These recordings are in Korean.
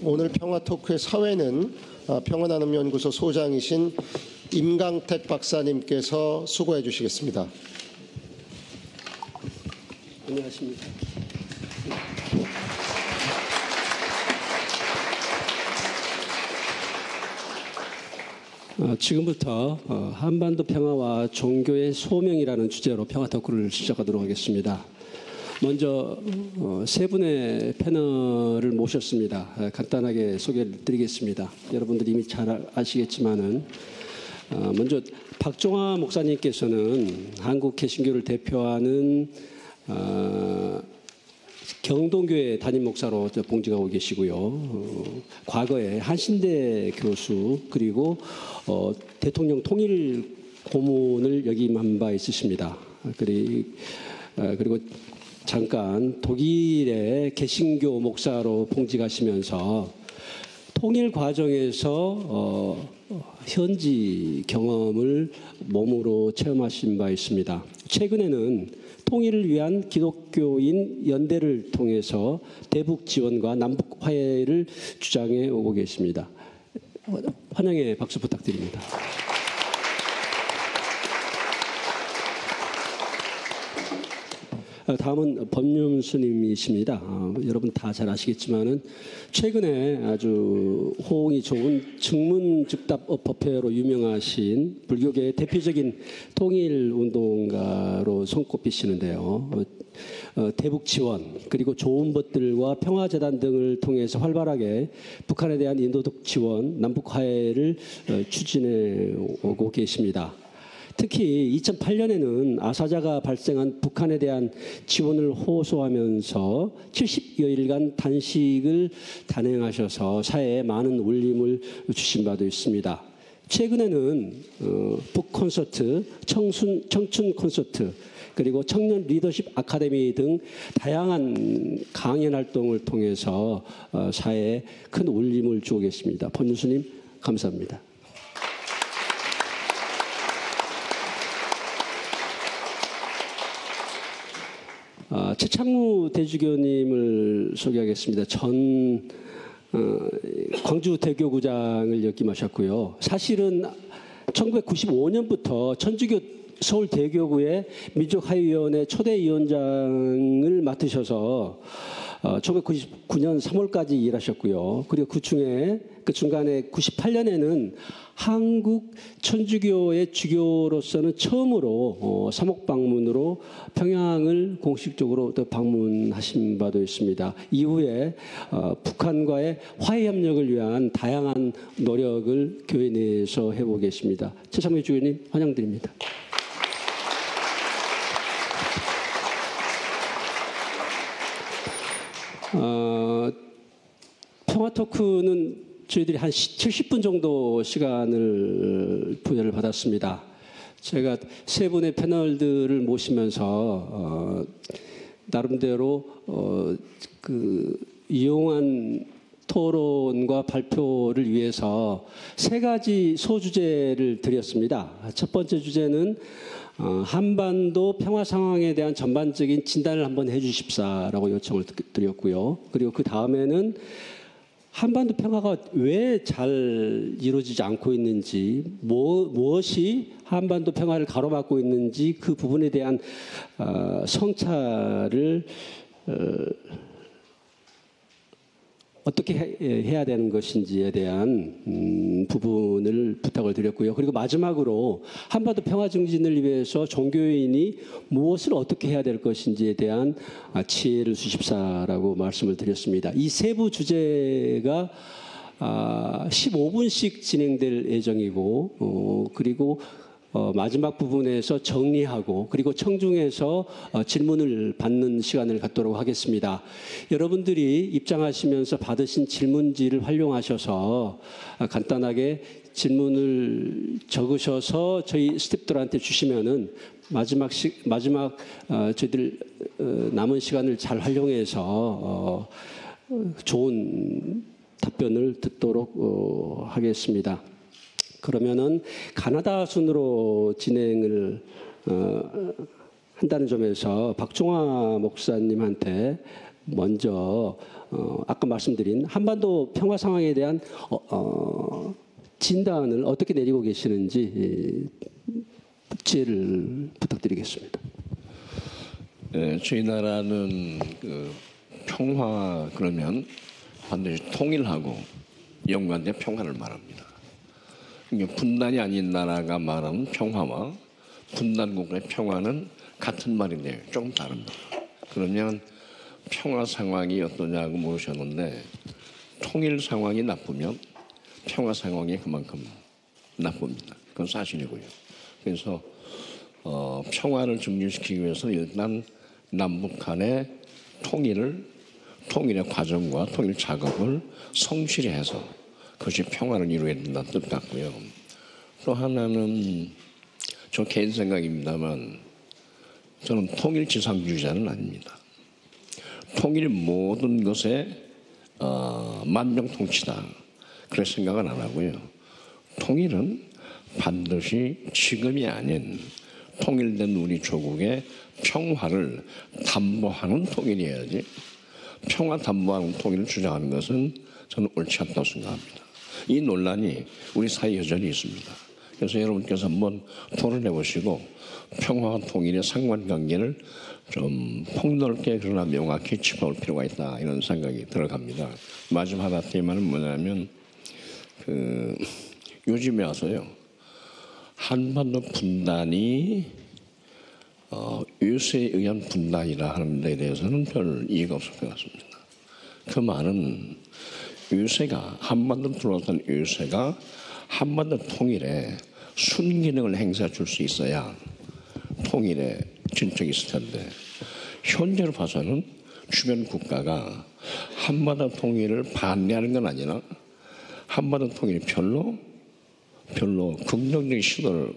오늘 평화토크의 사회는 평화나눔연구소 소장이신 임강택 박사님께서 수고해 주시겠습니다. 안녕하십니까. 지금부터 한반도 평화와 종교의 소명이라는 주제로 평화토크를 시작하도록 하겠습니다. 먼저 세 분의 패널을 모셨습니다. 간단하게 소개를 드리겠습니다. 여러분들이 이미 잘 아시겠지만은 먼저 박종화 목사님께서는 한국 개신교를 대표하는 경동교회 담임 목사로 봉직하고 계시고요. 과거에 한신대 교수 그리고 대통령 통일 고문을 역임한 바 있으십니다. 그리고 잠깐 독일의 개신교 목사로 봉직하시면서 통일 과정에서 현지 경험을 몸으로 체험하신 바 있습니다. 최근에는 통일을 위한 기독교인 연대를 통해서 대북 지원과 남북 화해를 주장해 오고 계십니다. 환영의 박수 부탁드립니다. 다음은 법륜 스님이십니다. 여러분 다 잘 아시겠지만은 최근에 아주 호응이 좋은 증문즉답 법회로 유명하신 불교계의 대표적인 통일운동가로 손꼽히시는데요. 대북 지원 그리고 좋은 법들과 평화재단 등을 통해서 활발하게 북한에 대한 인도적 지원, 남북 화해를 추진해 오고 계십니다. 특히 2008년에는 아사자가 발생한 북한에 대한 지원을 호소하면서 70여일간 단식을 단행하셔서 사회에 많은 울림을 주신 바도 있습니다. 최근에는 북콘서트, 청춘 콘서트, 그리고 청년 리더십 아카데미 등 다양한 강연 활동을 통해서 사회에 큰 울림을 주고 계십니다. 법륜스님 감사합니다. 최창무 대주교님을 소개하겠습니다. 전 광주 대교구장을 역임하셨고요. 사실은 1995년부터 천주교 서울대교구의 민족화해위원회 초대위원장을 맡으셔서 1999년 3월까지 일하셨고요. 그리고 그 중간에 98년에는 한국 천주교의 주교로서는 처음으로 사목 방문으로 평양을 공식적으로 또 방문하신 바도 있습니다. 이후에 북한과의 화해 협력을 위한 다양한 노력을 교회 내에서 해오고 계십니다. 최창무 주교님 환영드립니다. 평화토크는 저희들이 한 70분 정도 시간을 부여를 받았습니다. 제가 세 분의 패널들을 모시면서 나름대로 유용한 토론과 발표를 위해서 세 가지 소주제를 드렸습니다. 첫 번째 주제는 한반도 평화 상황에 대한 전반적인 진단을 한번 해주십사라고 요청을 드렸고요. 그리고 그 다음에는 한반도 평화가 왜 잘 이루어지지 않고 있는지, 무엇이 한반도 평화를 가로막고 있는지 그 부분에 대한 성찰을 어떻게 해야 되는 것인지에 대한 부분을 부탁을 드렸고요. 그리고 마지막으로 한반도 평화 증진을 위해서 종교인이 무엇을 어떻게 해야 될 것인지에 대한 지혜를 주십사라고 말씀을 드렸습니다. 이 세부 주제가 15분씩 진행될 예정이고 그리고 마지막 부분에서 정리하고 그리고 청중에서 질문을 받는 시간을 갖도록 하겠습니다. 여러분들이 입장하시면서 받으신 질문지를 활용하셔서 간단하게 질문을 적으셔서 저희 스태프들한테 주시면은 마지막 저희들 남은 시간을 잘 활용해서 좋은 답변을 듣도록 하겠습니다. 그러면은 가나다 순으로 진행을 한다는 점에서 박종화 목사님한테 먼저 아까 말씀드린 한반도 평화 상황에 대한 진단을 어떻게 내리고 계시는지 지혜를 부탁드리겠습니다. 네, 저희 나라는 평화 그러면 반드시 통일하고 연관된 평화를 말합니다. 그러니까 분단이 아닌 나라가 말하는 평화와 분단국가의 평화는 같은 말인데 조금 다릅니다. 그러면 평화 상황이 어떠냐고 물으셨는데 통일 상황이 나쁘면 평화 상황이 그만큼 나쁩니다. 그건 사실이고요. 그래서 평화를 증진시키기 위해서 일단 남북 간의 통일의 과정과 통일 작업을 성실히 해서 그것이 평화를 이루어야 된다는 뜻 같고요. 또 하나는 저 개인 생각입니다만 저는 통일 지상주의자는 아닙니다. 통일이 모든 것에 만병통치다 그런 생각은 안 하고요. 통일은 반드시 지금이 아닌 통일된 우리 조국의 평화를 담보하는 통일이어야지 평화 담보하는 통일을 주장하는 것은 저는 옳지 않다고 생각합니다. 이 논란이 우리 사회에 여전히 있습니다. 그래서 여러분께서 한번 토론해 보시고 평화와 통일의 상관관계를 좀 폭넓게 그러나 명확히 짚어볼 필요가 있다 이런 생각이 들어갑니다. 마지막 하나 테마는 뭐냐면 요즘에 와서요 한반도 분단이 유세에 의한 분단이라 하는 데 대해서는 별 이해가 없을 것 같습니다. 그 말은 유세가 한반도로 들어왔던 유세가 한반도 통일에 순기능을 행사해 줄 수 있어야 통일에 진척이 있을 텐데 현재로 봐서는 주변 국가가 한반도 통일을 반대하는 건 아니라 한반도 통일이 별로 긍정적인 시도를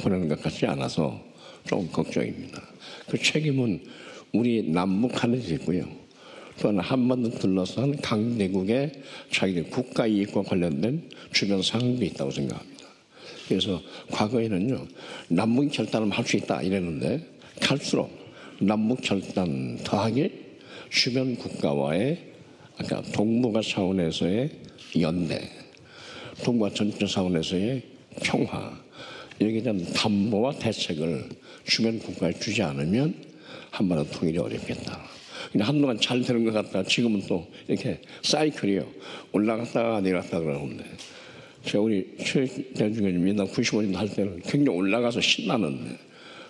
보내는 것 같지 않아서 좀 걱정입니다. 그 책임은 우리 남북 한에도 있고요. 또한 한반도 둘러싼 강대국의 자기들 국가 이익과 관련된 주변 상황도 있다고 생각합니다. 그래서 과거에는요 남북 결단을 할 수 있다 이랬는데 갈수록 남북 결단 더하기 주변 국가와의 아까 동북아 차원에서의 연대, 동북아 전체 차원에서의 평화 여기에 대한 담보와 대책을 주변 국가에 주지 않으면 한반도 통일이 어렵겠다. 근데 한동안 잘 되는 것 같다. 지금은 또 이렇게 사이클이요. 올라갔다가 내려갔다 그러는데 제가 우리 최대중교님 민당 95년도 할 때는 굉장히 올라가서 신나는데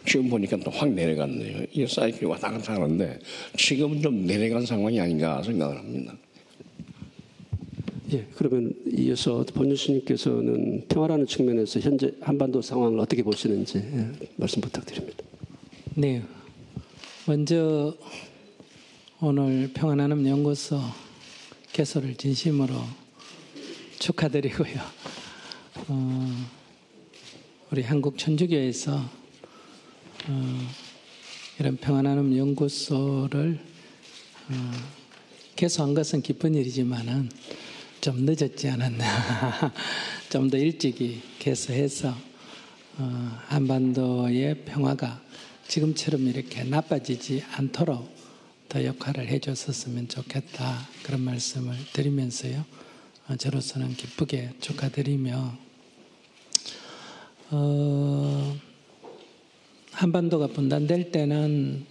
지금 보니까 또 확 내려갔네요. 이 사이클이 왔다 갔다 하는데 지금은 좀 내려간 상황이 아닌가 생각을 합니다. 예, 그러면 이어서 본유수님께서는 평화라는 측면에서 현재 한반도 상황을 어떻게 보시는지 말씀 부탁드립니다. 네, 먼저 오늘 평화나눔연구소 개소를 진심으로 축하드리고요. 우리 한국 천주교에서 이런 평화나눔연구소를 개소한 것은 기쁜 일이지만은 좀 늦었지 않았나. 좀 더 일찍이 개소해서 한반도의 평화가 지금처럼 이렇게 나빠지지 않도록 더 역할을 해줬었으면 좋겠다. 그런 말씀을 드리면서요. 저로서는 기쁘게 축하드리며 한반도가 분단될 때는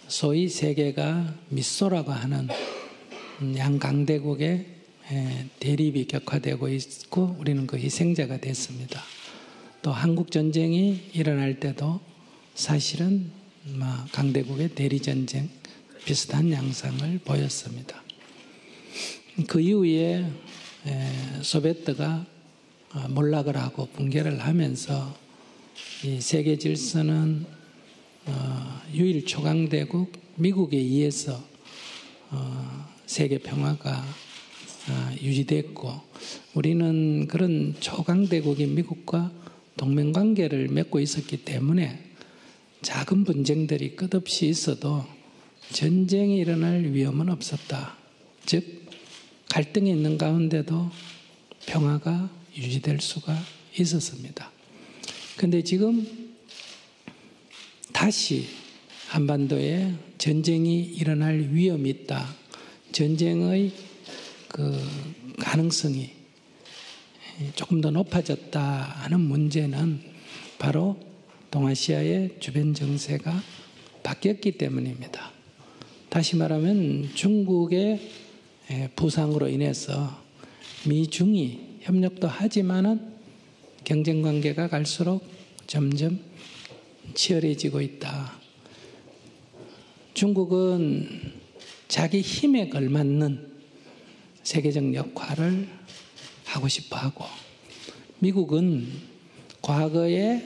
소위 세계가 미소라고 하는 양강대국의 대립이 격화되고 있고 우리는 그 희생자가 됐습니다. 또 한국전쟁이 일어날 때도 사실은 강대국의 대리전쟁 비슷한 양상을 보였습니다. 그 이후에 소비에트가 몰락을 하고 붕괴를 하면서 이 세계 질서는 유일 초강대국 미국에 의해서 세계 평화가 유지됐고 우리는 그런 초강대국인 미국과 동맹관계를 맺고 있었기 때문에 작은 분쟁들이 끝없이 있어도 전쟁이 일어날 위험은 없었다. 즉 갈등이 있는 가운데도 평화가 유지될 수가 있었습니다. 그런데 지금 다시 한반도에 전쟁이 일어날 위험이 있다. 전쟁의 그 가능성이 조금 더 높아졌다 하는 문제는 바로 동아시아의 주변 정세가 바뀌었기 때문입니다. 다시 말하면 중국의 부상으로 인해서 미중이 협력도 하지만은 경쟁 관계가 갈수록 점점 치열해지고 있다. 중국은 자기 힘에 걸맞는 세계적 역할을 하고 싶어 하고, 미국은 과거에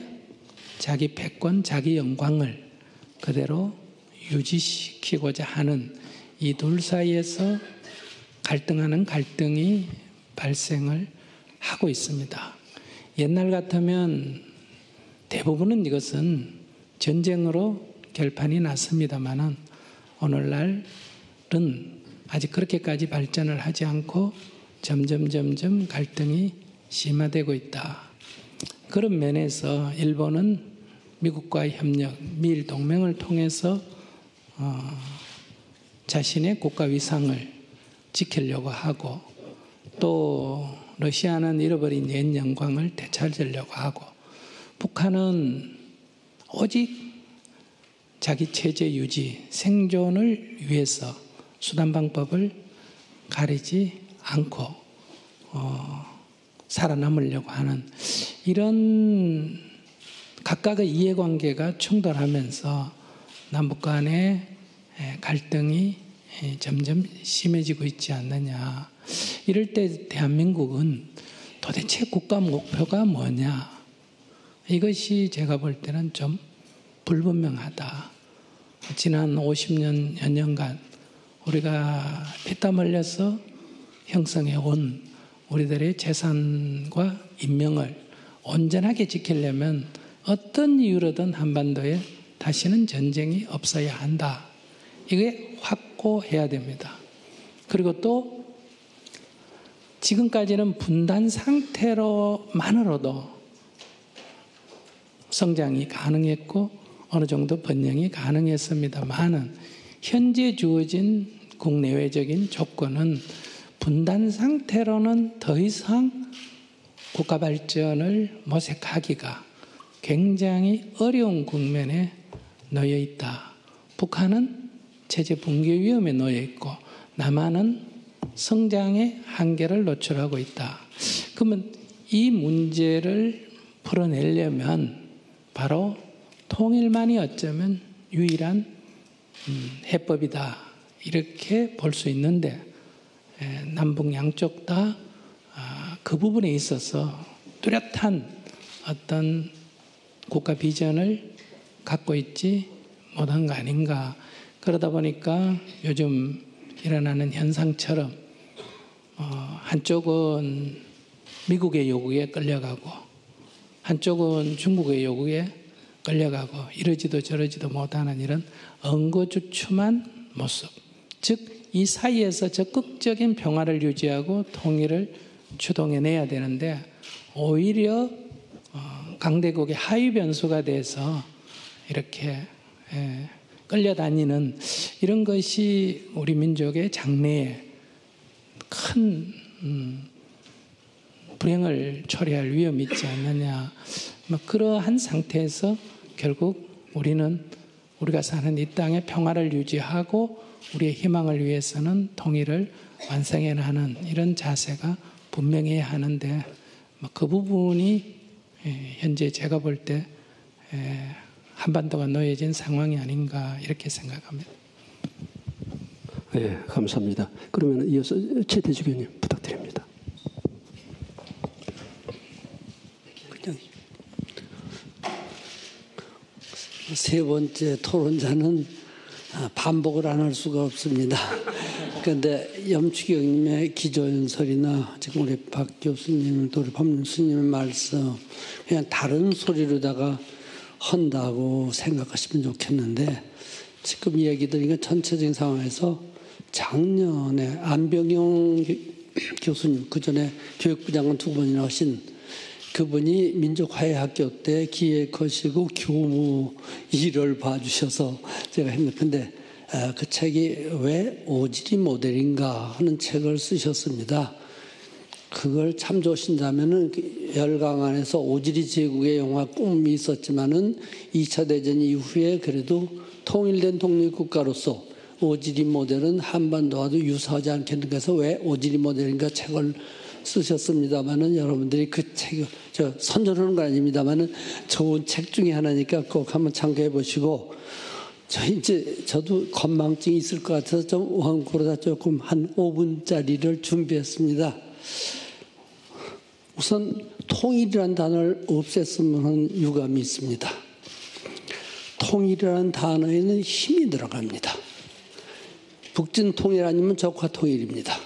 자기 패권, 자기 영광을 그대로 유지시키고자 하는 이 둘 사이에서 갈등하는 갈등이 발생을 하고 있습니다. 옛날 같으면 대부분은 이것은 전쟁으로 결판이 났습니다만은 오늘날은 아직 그렇게까지 발전을 하지 않고 점점 갈등이 심화되고 있다. 그런 면에서 일본은 미국과의 협력, 미일 동맹을 통해서 자신의 국가 위상을 지키려고 하고, 또 러시아는 잃어버린 옛 영광을 되찾으려고 하고, 북한은 오직 자기 체제 유지, 생존을 위해서 수단 방법을 가리지 않고 살아남으려고 하는 이런 각각의 이해관계가 충돌하면서 남북 간의 갈등이 점점 심해지고 있지 않느냐. 이럴 때 대한민국은 도대체 국가 목표가 뭐냐. 이것이 제가 볼 때는 좀 불분명하다. 지난 50년, 여 년간 우리가 피땀 흘려서 형성해 온 우리들의 재산과 인명을 온전하게 지키려면 어떤 이유로든 한반도에 다시는 전쟁이 없어야 한다. 이게 확고해야 됩니다. 그리고 또 지금까지는 분단 상태로만으로도 성장이 가능했고 어느 정도 번영이 가능했습니다만은 현재 주어진 국내외적인 조건은 분단 상태로는 더 이상 국가 발전을 모색하기가 굉장히 어려운 국면에 놓여 있다. 북한은 체제 붕괴 위험에 놓여 있고 남한은 성장의 한계를 노출하고 있다. 그러면 이 문제를 풀어내려면 바로 통일만이 어쩌면 유일한 해법이다. 이렇게 볼 수 있는데 남북 양쪽 다 그 부분에 있어서 뚜렷한 어떤 국가 비전을 갖고 있지 못한 거 아닌가. 그러다 보니까 요즘 일어나는 현상처럼 한쪽은 미국의 요구에 끌려가고 한쪽은 중국의 요구에 끌려가고 이러지도 저러지도 못하는 이런 엉거주춤한 모습. 즉 이 사이에서 적극적인 평화를 유지하고 통일을 추동해내야 되는데 오히려 강대국의 하위 변수가 돼서 이렇게 끌려다니는 이런 것이 우리 민족의 장래에 큰 불행을 초래할 위험이 있지 않느냐. 그러한 상태에서 결국 우리는 우리가 사는 이 땅의 평화를 유지하고 우리의 희망을 위해서는 통일을 완성해야 하는 이런 자세가 분명해야 하는데 그 부분이 현재 제가 볼 때 한반도가 놓여진 상황이 아닌가 이렇게 생각합니다. 네, 감사합니다. 그러면 이어서 최대주 교님 부탁드립니다. 세 번째 토론자는 반복을 안 할 수가 없습니다. 그런데 염추경님의 기조연설이나 지금 우리 박 교수님, 또 우리 법률스님의 말씀 그냥 다른 소리로다가 한다고 생각하시면 좋겠는데 지금 이야기 들으니까 전체적인 상황에서 작년에 안병영 교수님, 그 전에 교육부 장관 2번이나 하신 그분이 민족화해학교 때 기획하시고 교무 일을 봐주셔서 제가 했는데 근데 그 책이 왜 오지리 모델인가 하는 책을 쓰셨습니다. 그걸 참조하신다면은 열강 안에서 오지리 제국의 영화 꿈이 있었지만은 2차 대전 이후에 그래도 통일된 독립국가로서 오지리 모델은 한반도와도 유사하지 않겠는가 해서 왜 오지리 모델인가 책을 쓰셨습니다만은 여러분들이 그 책을 저 선전하는 건 아닙니다만은 좋은 책 중에 하나니까 꼭 한번 참고해 보시고 저도 건망증이 있을 것 같아서 좀 원고로다 조금 한 5분짜리를 준비했습니다. 우선 통일이라는 단어를 없앴으면 하는 유감이 있습니다. 통일이라는 단어에는 힘이 들어갑니다. 북진 통일 아니면 적화 통일입니다.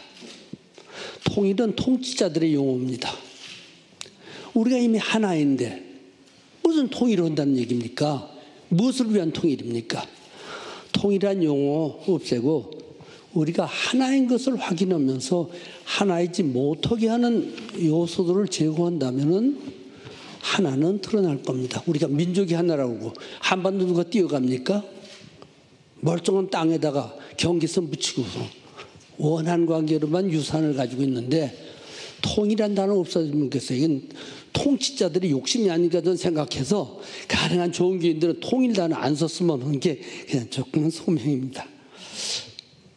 통일은 통치자들의 용어입니다. 우리가 이미 하나인데 무슨 통일을 한다는 얘기입니까? 무엇을 위한 통일입니까? 통일한 용어 없애고 우리가 하나인 것을 확인하면서 하나이지 못하게 하는 요소들을 제거한다면 하나는 드러날 겁니다. 우리가 민족이 하나라고 한반도 누가 뛰어갑니까? 멀쩡한 땅에다가 경계선 붙이고서 원한 관계로만 유산을 가지고 있는데 통일한 단어 없어지면 좋겠어요. 이건 통치자들이 욕심이 아닌가 저는 생각해서 가능한 좋은 교인들은 통일 단어 안 썼으면 하는 게 그냥 조금은 소명입니다.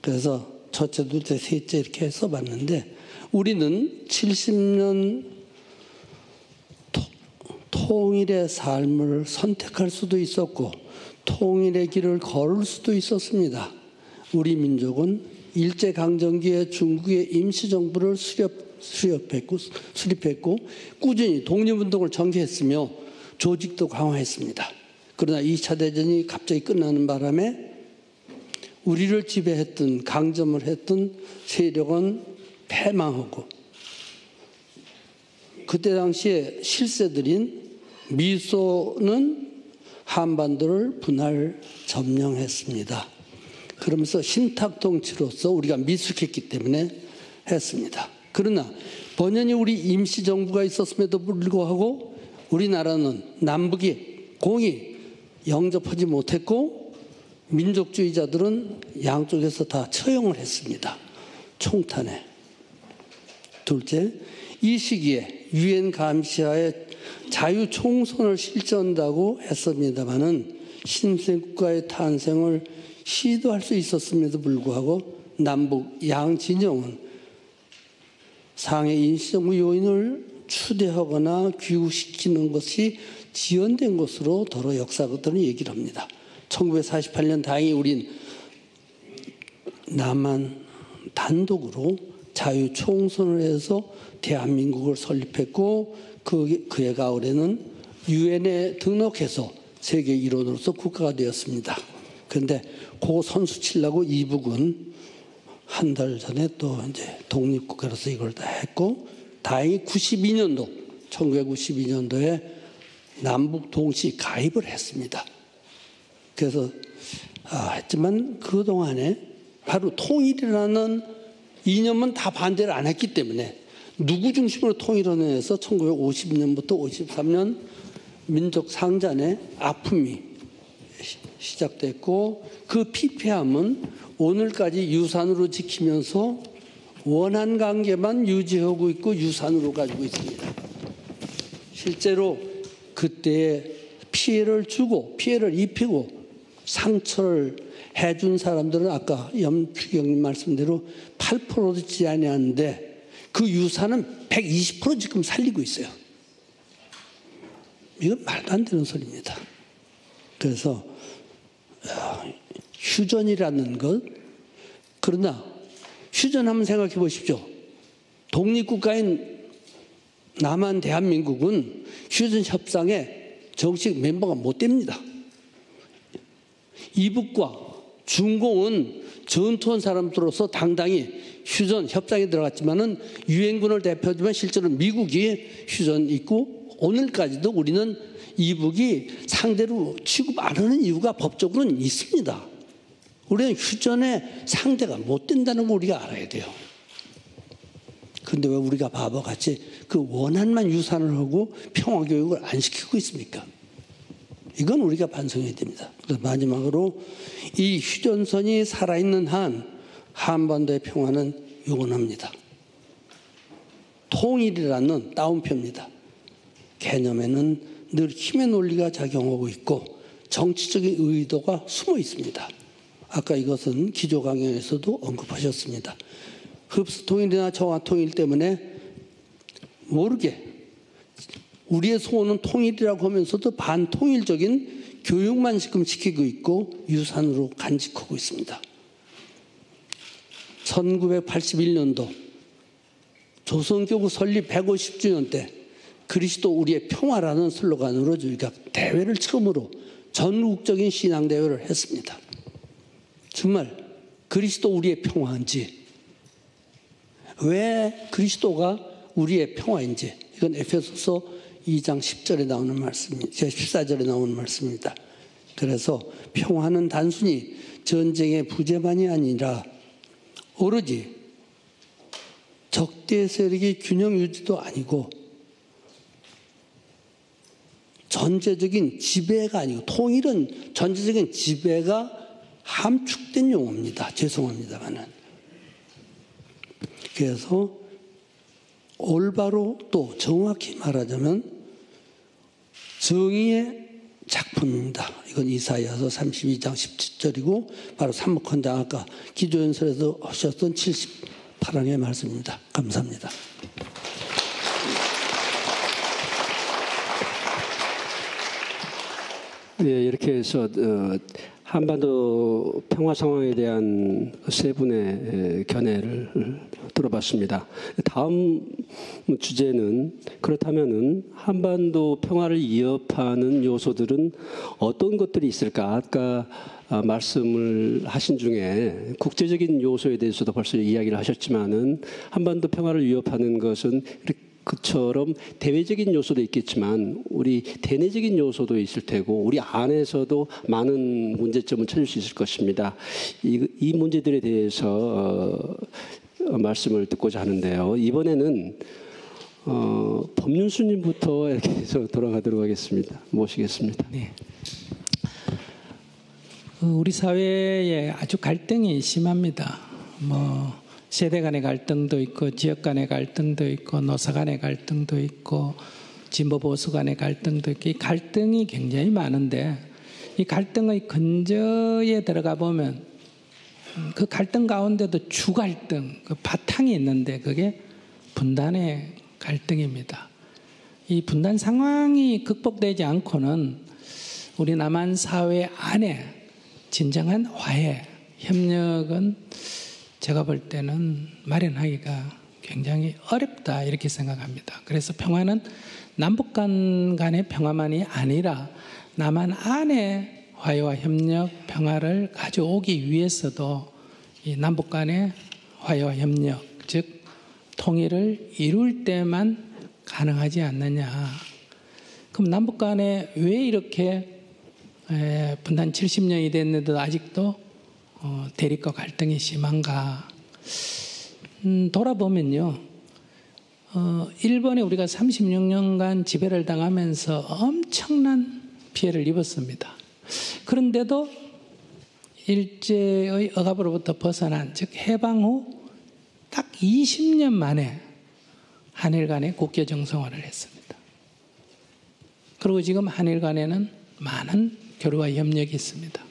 그래서 첫째, 둘째, 셋째 이렇게 써봤는데 우리는 70년 통일의 삶을 선택할 수도 있었고 통일의 길을 걸을 수도 있었습니다. 우리 민족은 일제강점기에 중국의 임시정부를 수립했고 꾸준히 독립운동을 전개했으며 조직도 강화했습니다. 그러나 2차 대전이 갑자기 끝나는 바람에 우리를 지배했던 강점을 했던 세력은 패망하고 그때 당시에 실세들인 미소는 한반도를 분할 점령했습니다. 그러면서 신탁통치로서 우리가 미숙했기 때문에 했습니다. 그러나 번연히 우리 임시정부가 있었음에도 불구하고 우리나라는 남북이 공이 영접하지 못했고 민족주의자들은 양쪽에서 다 처형을 했습니다. 총탄에. 둘째, 이 시기에 유엔 감시하에 자유총선을 실천한다고 했습니다마는 신생국가의 탄생을 시도할 수 있었음에도 불구하고 남북 양 진영은 상해 임시정부 요인을 추대하거나 귀국시키는 것이 지연된 것으로 더러 역사가들은 얘기를 합니다. 1948년 다행히 우린 남한 단독으로 자유총선을 해서 대한민국을 설립했고 그해 가을에는 유엔에 등록해서 세계 일원으로서 국가가 되었습니다. 그런데 그 선수 치려고 이북은 한 달 전에 또 이제 독립국가로서 이걸 다 했고 다행히 1992년도에 남북 동시 가입을 했습니다. 그래서 했지만 그동안에 바로 통일이라는 이념은 다 반대를 안 했기 때문에 누구 중심으로 통일을 해서 1950년부터 53년 민족 상잔의 아픔이 시작됐고 그 피폐함은 오늘까지 유산으로 지키면서 원한 관계만 유지하고 있고 유산으로 가지고 있습니다. 실제로 그때 피해를 주고 피해를 입히고 상처를 해준 사람들은 아까 염추경님 말씀대로 8%도 지지 않았는데 그 유산은 120% 지금 살리고 있어요. 이건 말도 안 되는 소리입니다. 그래서 휴전이라는 것, 그러나 휴전 한번 생각해 보십시오. 독립국가인 남한 대한민국은 휴전 협상에 정식 멤버가 못 됩니다. 이북과 중공은 전투한 사람들로서 당당히 휴전 협상에 들어갔지만은 유엔군을 대표하지만 실제로 미국이 휴전 있고 오늘까지도 우리는 이북이 상대로 취급 안 하는 이유가 법적으로는 있습니다. 우리는 휴전의 상대가 못 된다는 거 우리가 알아야 돼요. 그런데 왜 우리가 바보같이 그 원한만 유산을 하고 평화교육을 안 시키고 있습니까? 이건 우리가 반성해야 됩니다. 그래서 마지막으로 이 휴전선이 살아있는 한 한반도의 평화는 영원합니다. 통일이라는 따옴표입니다. 개념에는 늘 힘의 논리가 작용하고 있고 정치적인 의도가 숨어 있습니다. 아까 이것은 기조 강연에서도 언급하셨습니다. 흡수 통일이나 정화 통일 때문에 모르게 우리의 소원은 통일이라고 하면서도 반통일적인 교육만 지금 시키고 있고 유산으로 간직하고 있습니다. 1981년도 조선교구 설립 150주년 때 그리스도 우리의 평화라는 슬로건으로 저희가 대회를 처음으로 전국적인 신앙대회를 했습니다. 정말 그리스도 우리의 평화인지, 왜 그리스도가 우리의 평화인지, 이건 에베소서 2장 10절에 나오는 말씀입니다. 14절에 나오는 말씀입니다. 그래서 평화는 단순히 전쟁의 부재만이 아니라 오로지 적대 세력의 균형 유지도 아니고 전제적인 지배가 아니고, 통일은 전제적인 지배가 함축된 용어입니다. 죄송합니다만은. 그래서 올바로 또 정확히 말하자면 정의의 작품입니다. 이건 이사야서 32장 17절이고 바로 삼복헌장 아까 기조연설에서 하셨던 78항의 말씀입니다. 감사합니다. 네, 이렇게 해서 한반도 평화 상황에 대한 세 분의 견해를 들어봤습니다. 다음 주제는, 그렇다면은 한반도 평화를 위협하는 요소들은 어떤 것들이 있을까? 아까 말씀을 하신 중에 국제적인 요소에 대해서도 벌써 이야기를 하셨지만은 한반도 평화를 위협하는 것은 그처럼 대외적인 요소도 있겠지만 우리 대내적인 요소도 있을 테고 우리 안에서도 많은 문제점을 찾을 수 있을 것입니다. 이 문제들에 대해서 말씀을 듣고자 하는데요. 이번에는 법륜스님부터 이렇게 해서 돌아가도록 하겠습니다. 모시겠습니다. 네. 우리 사회에 아주 갈등이 심합니다. 세대 간의 갈등도 있고 지역 간의 갈등도 있고 노사 간의 갈등도 있고 진보 보수 간의 갈등도 있고, 이 갈등이 굉장히 많은데 이 갈등의 근저에 들어가 보면 그 갈등 가운데도 주갈등, 그 바탕이 있는데 그게 분단의 갈등입니다. 이 분단 상황이 극복되지 않고는 우리 남한 사회 안에 진정한 화해, 협력은 제가 볼 때는 마련하기가 굉장히 어렵다 이렇게 생각합니다. 그래서 평화는 남북 간의 평화만이 아니라 남한 안에 화해와 협력, 평화를 가져오기 위해서도 이 남북 간의 화해와 협력, 즉 통일을 이룰 때만 가능하지 않느냐. 그럼 남북 간에 왜 이렇게 분단 70년이 됐는데도 아직도 대립과 갈등이 심한가? 돌아보면요, 일본에 우리가 36년간 지배를 당하면서 엄청난 피해를 입었습니다. 그런데도 일제의 억압으로부터 벗어난, 즉 해방 후 딱 20년 만에 한일 간의 국교 정상화를 했습니다. 그리고 지금 한일 간에는 많은 교류와 협력이 있습니다.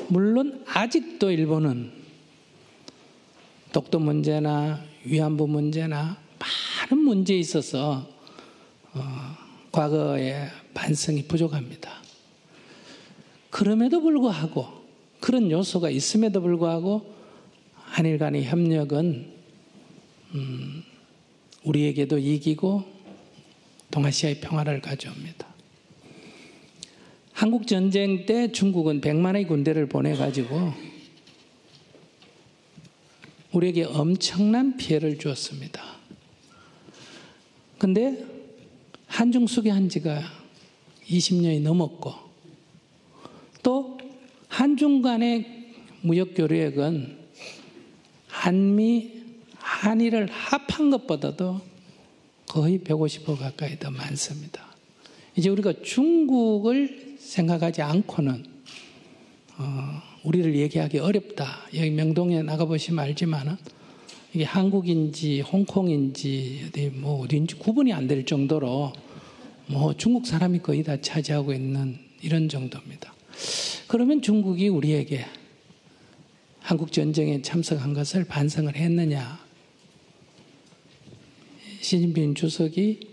물론 아직도 일본은 독도 문제나 위안부 문제나 많은 문제에 있어서 과거의 반성이 부족합니다. 그럼에도 불구하고, 그런 요소가 있음에도 불구하고 한일 간의 협력은 우리에게도 이기고 동아시아의 평화를 가져옵니다. 한국 전쟁 때 중국은 100만의 군대를 보내가지고 우리에게 엄청난 피해를 주었습니다. 그런데 한중 수교한 지가 20년이 넘었고, 또 한중 간의 무역 교류액은 한미 한일을 합한 것보다도 거의 150억 가까이 더 많습니다. 이제 우리가 중국을 생각하지 않고는 우리를 얘기하기 어렵다. 여기 명동에 나가보시면 알지만은 이게 한국인지 홍콩인지 어딘지 구분이 안 될 정도로 중국 사람이 거의 다 차지하고 있는 이런 정도입니다. 그러면 중국이 우리에게 한국 전쟁에 참석한 것을 반성을 했느냐? 시진핑 주석이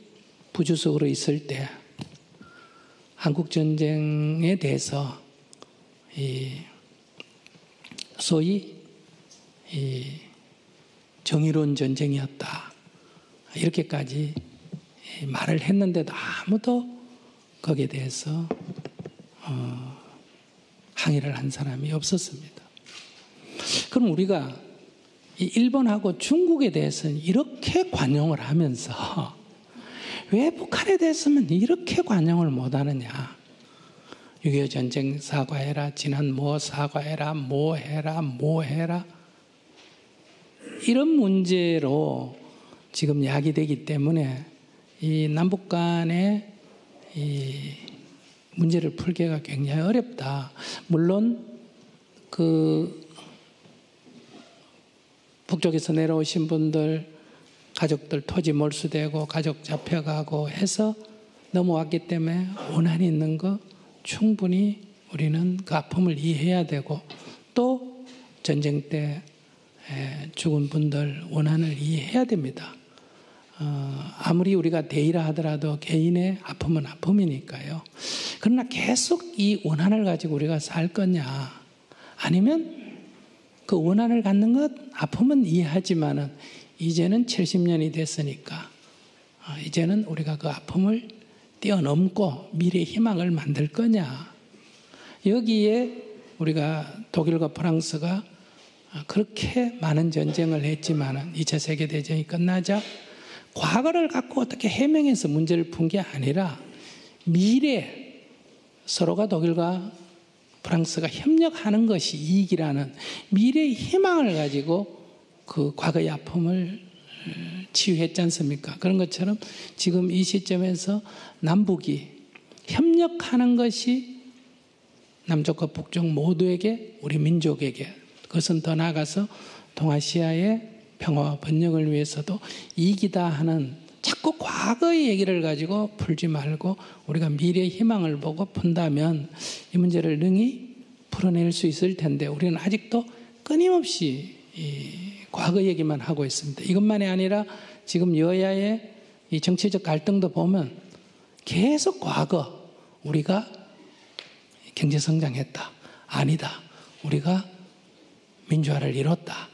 부주석으로 있을 때 한국 전쟁에 대해서 소위 정의로운 전쟁이었다. 이렇게까지 말을 했는데도 아무도 거기에 대해서 항의를 한 사람이 없었습니다. 그럼 우리가 이 일본하고 중국에 대해서는 이렇게 관용을 하면서 왜 북한에 대해서는 이렇게 관용을 못하느냐? 6.25 전쟁 사과해라, 지난 사과해라, 해라 이런 문제로 지금 야기되기 때문에 이 남북 간의 이 문제를 풀기가 굉장히 어렵다. 물론 북쪽에서 내려오신 분들 가족들 토지 몰수되고 가족 잡혀가고 해서 넘어왔기 때문에 원한이 있는 거 충분히 우리는 그 아픔을 이해해야 되고 또 전쟁 때 죽은 분들 원한을 이해해야 됩니다. 아무리 우리가 대의라 하더라도 개인의 아픔은 아픔이니까요. 그러나 계속 이 원한을 가지고 우리가 살 거냐? 아니면 그 원한을 갖는 것 아픔은 이해하지만은 이제는 70년이 됐으니까 이제는 우리가 그 아픔을 뛰어넘고 미래의 희망을 만들 거냐? 여기에 우리가 독일과 프랑스가 그렇게 많은 전쟁을 했지만은 2차 세계대전이 끝나자 과거를 갖고 어떻게 해명해서 문제를 푼 게 아니라 미래 서로가 독일과 프랑스가 협력하는 것이 이익이라는 미래의 희망을 가지고 그 과거의 아픔을 치유했지 않습니까? 그런 것처럼 지금 이 시점에서 남북이 협력하는 것이 남쪽과 북쪽 모두에게 우리 민족에게 그것은 더 나아가서 동아시아의 평화와 번영을 위해서도 이익이다 하는 자꾸 과거의 얘기를 가지고 풀지 말고 우리가 미래의 희망을 보고 푼다면 이 문제를 능히 풀어낼 수 있을 텐데 우리는 아직도 끊임없이 과거 얘기만 하고 있습니다. 이것만이 아니라 지금 여야의 이 정치적 갈등도 보면 계속 과거 우리가 경제성장했다. 아니다. 우리가 민주화를 이뤘다.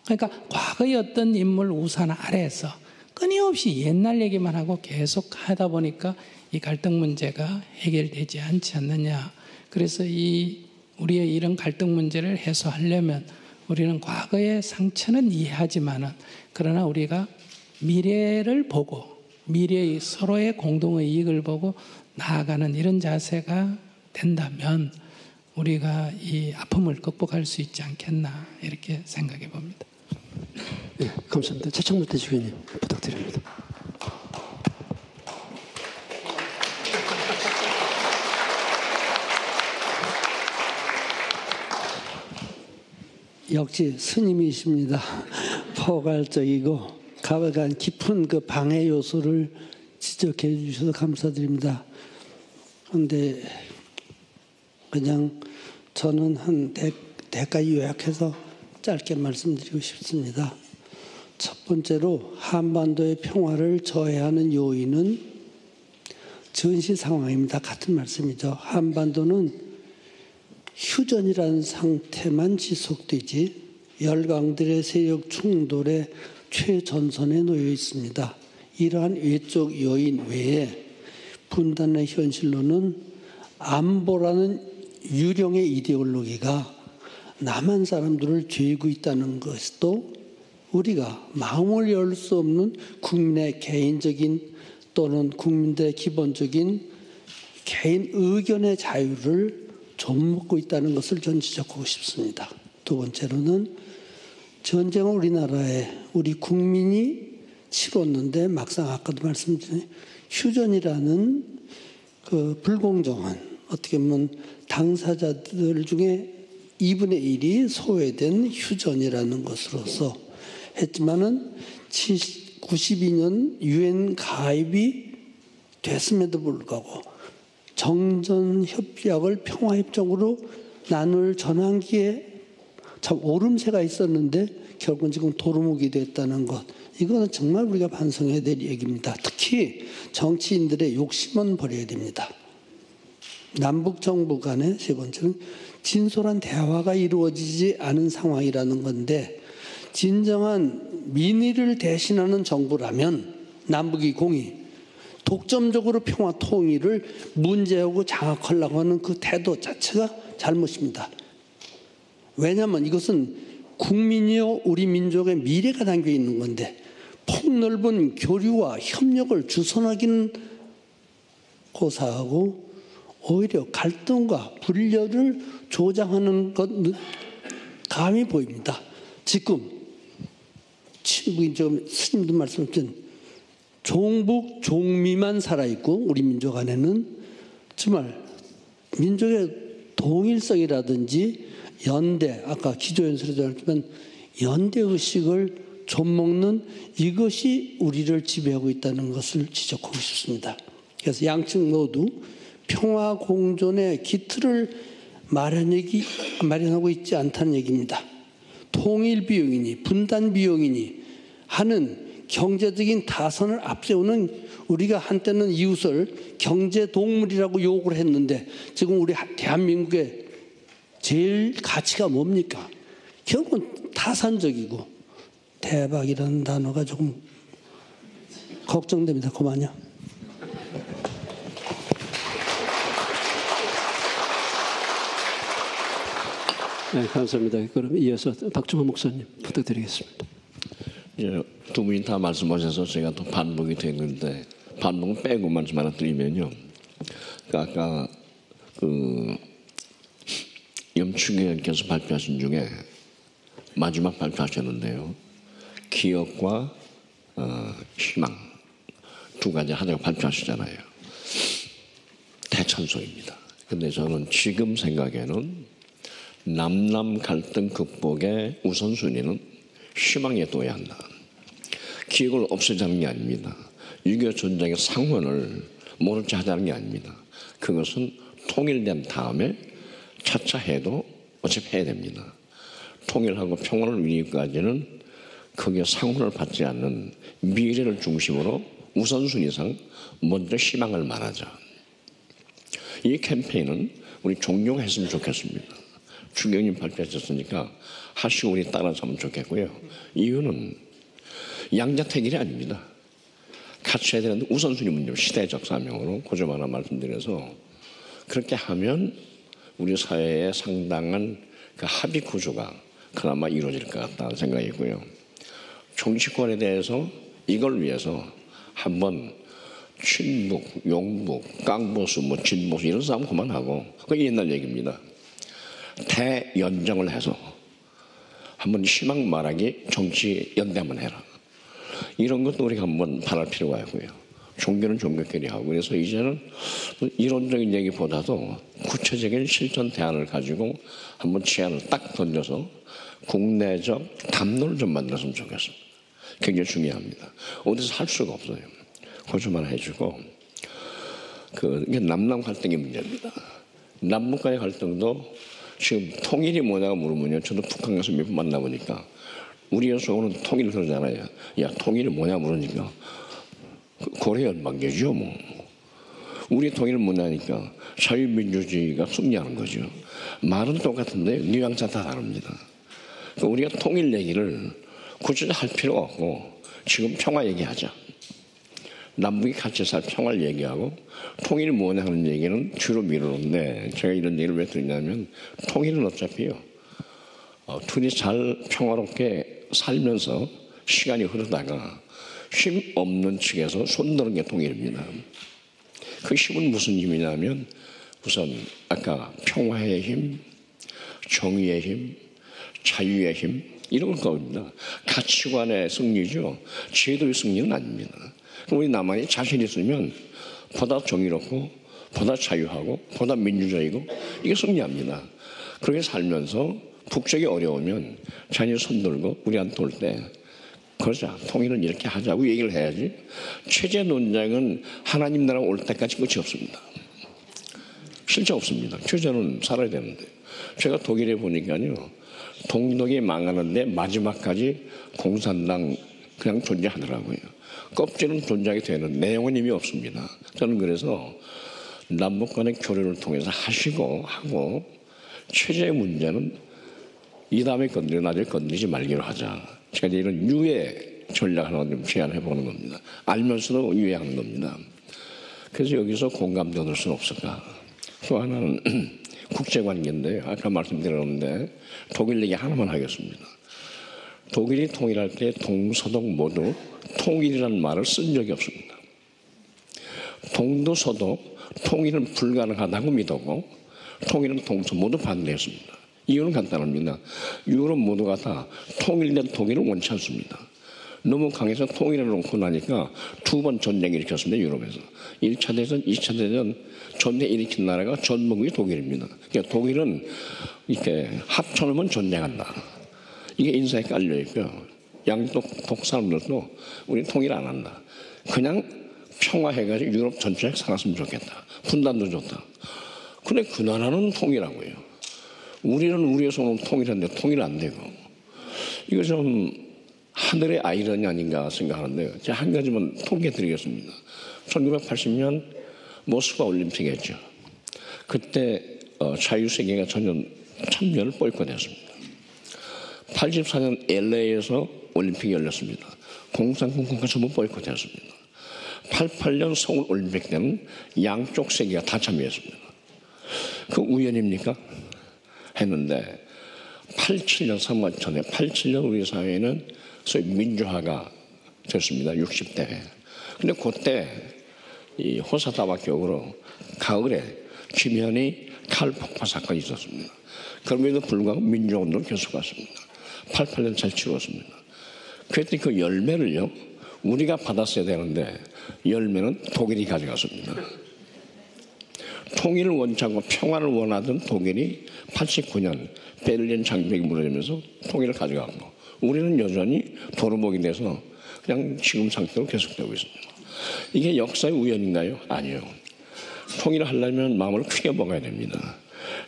그러니까 과거의 어떤 인물 우산 아래에서 끊임없이 옛날 얘기만 하고 계속 하다 보니까 이 갈등 문제가 해결되지 않지 않느냐. 그래서 우리의 이런 갈등 문제를 해소하려면 우리는 과거의 상처는 이해하지만은 그러나 우리가 미래를 보고 미래의 서로의 공동의 이익을 보고 나아가는 이런 자세가 된다면 우리가 이 아픔을 극복할 수 있지 않겠나 이렇게 생각해 봅니다. 네, 감사합니다. 최창무 대주교님 부탁드립니다. 역시 스님이십니다. 포괄적이고 가득한 깊은 그 방해 요소를 지적해 주셔서 감사드립니다. 그런데 그냥 저는 한 대가 요약해서 짧게 말씀드리고 싶습니다. 첫 번째로 한반도의 평화를 저해하는 요인은 전시 상황입니다. 같은 말씀이죠. 한반도는 휴전이라는 상태만 지속되지 열강들의 세력 충돌의 최전선에 놓여 있습니다. 이러한 외적 요인 외에 분단의 현실로는 안보라는 유령의 이데올로기가 남한 사람들을 죄고 있다는 것도 우리가 마음을 열 수 없는 국민의 개인적인 또는 국민들의 기본적인 개인 의견의 자유를 좀먹고 있다는 것을 전 지적하고 싶습니다. 두 번째로는 전쟁을 우리나라에 우리 국민이 치렀는데 막상 아까도 말씀드린 휴전이라는 그 불공정한 어떻게 보면 당사자들 중에 2분의 1이 소외된 휴전이라는 것으로서 했지만은 92년 유엔 가입이 됐음에도 불구하고 정전협약을 평화협정으로 나눌 전환기에 참 오름세가 있었는데 결국은 지금 도루묵이 됐다는 것. 이거는 정말 우리가 반성해야 될 얘기입니다. 특히 정치인들의 욕심은 버려야 됩니다. 남북 정부 간의 세 번째는 진솔한 대화가 이루어지지 않은 상황이라는 건데 진정한 민의를 대신하는 정부라면 남북이 공히 독점적으로 평화 통일을 문제하고 장악하려고 하는 그 태도 자체가 잘못입니다. 왜냐하면 이것은 국민이요 우리 민족의 미래가 담겨 있는 건데 폭넓은 교류와 협력을 주선하기는 고사하고 오히려 갈등과 분열을 조장하는 것 감이 보입니다. 지금 친북인 스님도 말씀하신 종북 종미만 살아있고 우리 민족 안에는 정말 민족의 동일성이라든지 연대, 아까 기조연설에도 말했지만 연대의식을 좀먹는 이것이 우리를 지배하고 있다는 것을 지적하고 싶습니다. 그래서 양측 모두 평화 공존의 기틀을 마련하고 있지 않다는 얘기입니다. 통일 비용이니 분단 비용이니 하는 경제적인 다선을 앞세우는 우리가 한때는 이웃을 경제 동물이라고 욕을 했는데 지금 우리 대한민국의 제일 가치가 뭡니까? 결국은 타산적이고 대박이라는 단어가 조금 걱정됩니다. 그만요. 네, 감사합니다. 그럼 이어서 박종환 목사님 부탁드리겠습니다. 이제 두 분이 다 말씀하셔서 제가 또 반복이 됐는데 반복은 빼고 말씀 하나 드리면요. 아까 염충희 의원께서 발표하신 중에 마지막 발표하셨는데요. 기억과 희망 두 가지 하나가 발표하시잖아요. 대찬송입니다. 근데 저는 지금 생각에는 남남 갈등 극복의 우선순위는 희망에 둬야 한다. 기억을 없애자는 게 아닙니다. 6.25 전쟁의 상흔을 모른 채 하자는 게 아닙니다. 그것은 통일된 다음에 차차 해도 어차피 해야 됩니다. 통일하고 평화를 위해까지는 거기에 상흔을 받지 않는 미래를 중심으로 우선순위상 먼저 희망을 말하자. 이 캠페인은 우리 종용했으면 좋겠습니다. 주경님 발표하셨으니까 하시고 우리 따라서 하면 좋겠고요. 이유는 양자택일이 아닙니다. 같이 해야 되는데 우선순위 문제, 시대적 사명으로 그 점 하나 말씀드려서 그렇게 하면 우리 사회에 상당한 그 합의 구조가 그나마 이루어질 것 같다는 생각이고요. 정치권에 대해서 이걸 위해서 한번 친북, 용북, 깡보수, 진보수 이런 싸움 그만하고 그게 옛날 얘기입니다. 대연정을 해서 한번 희망 말하기 정치 연대 한번 해라. 이런 것도 우리가 한번 바랄 필요가 있고요. 종교는 종교끼리 하고 그래서 이제는 이론적인 얘기보다도 구체적인 실전 대안을 가지고 한번 제안을 딱 던져서 국내적 담론을 좀 만들었으면 좋겠습니다. 굉장히 중요합니다. 어디서 할 수가 없어요. 그 좀 하나 해주고 이게 남남 갈등의 문제입니다. 남북 간의 갈등도 지금 통일이 뭐냐고 물으면요. 저도 북한 가서 몇 번 만나보니까 우리 여성은 통일 그러잖아요. 야, 통일이 뭐냐 물으니까 고려 연방제죠 뭐. 우리 통일은 뭐냐니까 자유민주주의가 승리하는 거죠. 말은 똑같은데 뉘앙스가 다 다릅니다. 그러니까 우리가 통일 얘기를 굳이 할 필요가 없고 지금 평화 얘기하자. 남북이 같이 살 평화를 얘기하고 통일이 뭐냐 하는 얘기는 주로 미루는데 제가 이런 얘기를 왜 드리냐면 통일은 어차피요. 둘이 잘 평화롭게 살면서 시간이 흐르다가 힘 없는 측에서 손드는 게 통일입니다. 그 힘은 무슨 힘이냐면 우선 아까 평화의 힘, 정의의 힘, 자유의 힘 이런 겁니다. 가치관의 승리죠. 제도의 승리는 아닙니다. 우리 남한이 자신 있으면 보다 정의롭고 보다 자유하고 보다 민주적이고 이게 승리합니다. 그렇게 살면서 북적이 어려우면 자녀 손들고 우리한테 올 때 그러자 통일은 이렇게 하자고 얘기를 해야지. 체제 논쟁은 하나님 나라 올 때까지 끝이 없습니다. 실제 없습니다. 체제는 살아야 되는데. 제가 독일에 보니까요. 동독이 망하는데 마지막까지 공산당 그냥 존재하더라고요. 껍질은 존재하게 되는 내용은 이미 없습니다. 저는 그래서 남북 간의 교류를 통해서 하고 체제의 문제는 이 다음에 건드려 나중에 건드리지 말기로 하자. 제가 이제 이런 유예 전략 하나 좀 제안해 보는 겁니다. 알면서도 유예하는 겁니다. 그래서 여기서 공감대 얻을 수는 없을까. 또 하나는 국제관계인데요. 아까 말씀드렸는데 독일 얘기 하나만 하겠습니다. 독일이 통일할 때 동서독 모두 통일이라는 말을 쓴 적이 없습니다. 동도 서도 통일은 불가능하다고 믿었고 통일은 동서 모두 반대했습니다. 이유는 간단합니다. 유럽 모두가 다 통일된 독일을 원치 않습니다. 너무 강해서 통일해 놓고 나니까 2번 전쟁을 일으켰습니다. 유럽에서. 1차 대전, 2차 대전 전쟁 일으킨 나라가 전범국이 독일입니다. 그러니까 독일은 이렇게 합쳐놓으면 전쟁한다. 이게 인사에 깔려있고요. 양쪽 독 사람들도 우리 통일 안 한다. 그냥 평화해가지고 유럽 전체에 살았으면 좋겠다. 분단도 좋다. 근데 그 나라는 통일하고요. 우리는 우리의 손으로 통일하는데 통일 안 되고. 이거 좀 하늘의 아이러니 아닌가 생각하는데요. 제가 한 가지만 통계 드리겠습니다. 1980년 모스크바 올림픽이었죠. 그때 자유세계가 참여를 보이콧했습니다. 84년 LA에서 올림픽이 열렸습니다. 공산국가가 전부 보이콧했습니다. 88년 서울 올림픽 때는 양쪽 세계가 다 참여했습니다. 그 우연입니까? 했는데 87년 3월 전에 87년 우리 사회는 소위 민주화가 됐습니다. 60대. 근데 그때 이 호사다마격으로 가을에 김현희 칼 폭파 사건이 있었습니다. 그럼에도 불구하고 민주화운동을 계속했습니다. 88년 잘 치렀습니다. 그랬더니 그 열매를요 우리가 받았어야 되는데 열매는 독일이 가져갔습니다. 통일을 원치 않고 평화를 원하던 독일이 89년 베를린 장벽이 무너지면서 통일을 가져가고 우리는 여전히 도루묵이 돼서 그냥 지금 상태로 계속되고 있습니다. 이게 역사의 우연인가요? 아니요. 통일을 하려면 마음을 크게 먹어야 됩니다.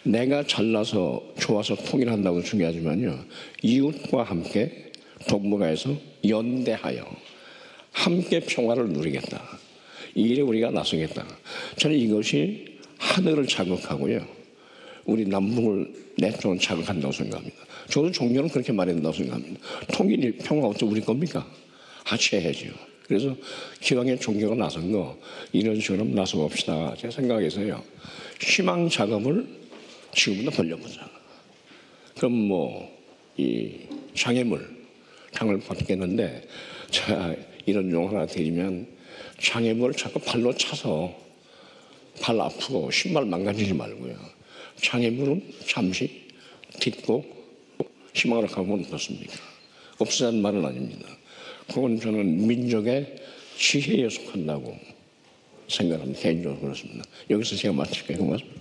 내가 잘나서 좋아서 통일한다고 중요하지만요. 이웃과 함께 동북아에서 연대하여 함께 평화를 누리겠다. 이 일에 우리가 나서겠다. 저는 이것이 하늘을 자극하고요. 우리 남북을 내쪽은 자극한다고 생각합니다. 저도 종교는 그렇게 말해야 된다고 생각합니다. 통일이 평화 어째 우리 겁니까? 같이 해야죠. 그래서 기왕에 종교가 나선 거 이런 식으로 나서봅시다. 제 생각에서요. 희망 작업을 지금부터 벌려보자. 그럼 이 장애물 받겠는데 제가 이런 용 하나 드리면 장애물을 자꾸 발로 차서 발 아프고 신발 망가지지 말고요. 장애물은 잠시 딛고 희망을 가면 어떻습니까? 없애는 말은 아닙니다. 그건 저는 민족의 지혜에 속한다고 생각합니다. 개인적으로 그렇습니다. 여기서 제가 마칠게요. 고맙습니다.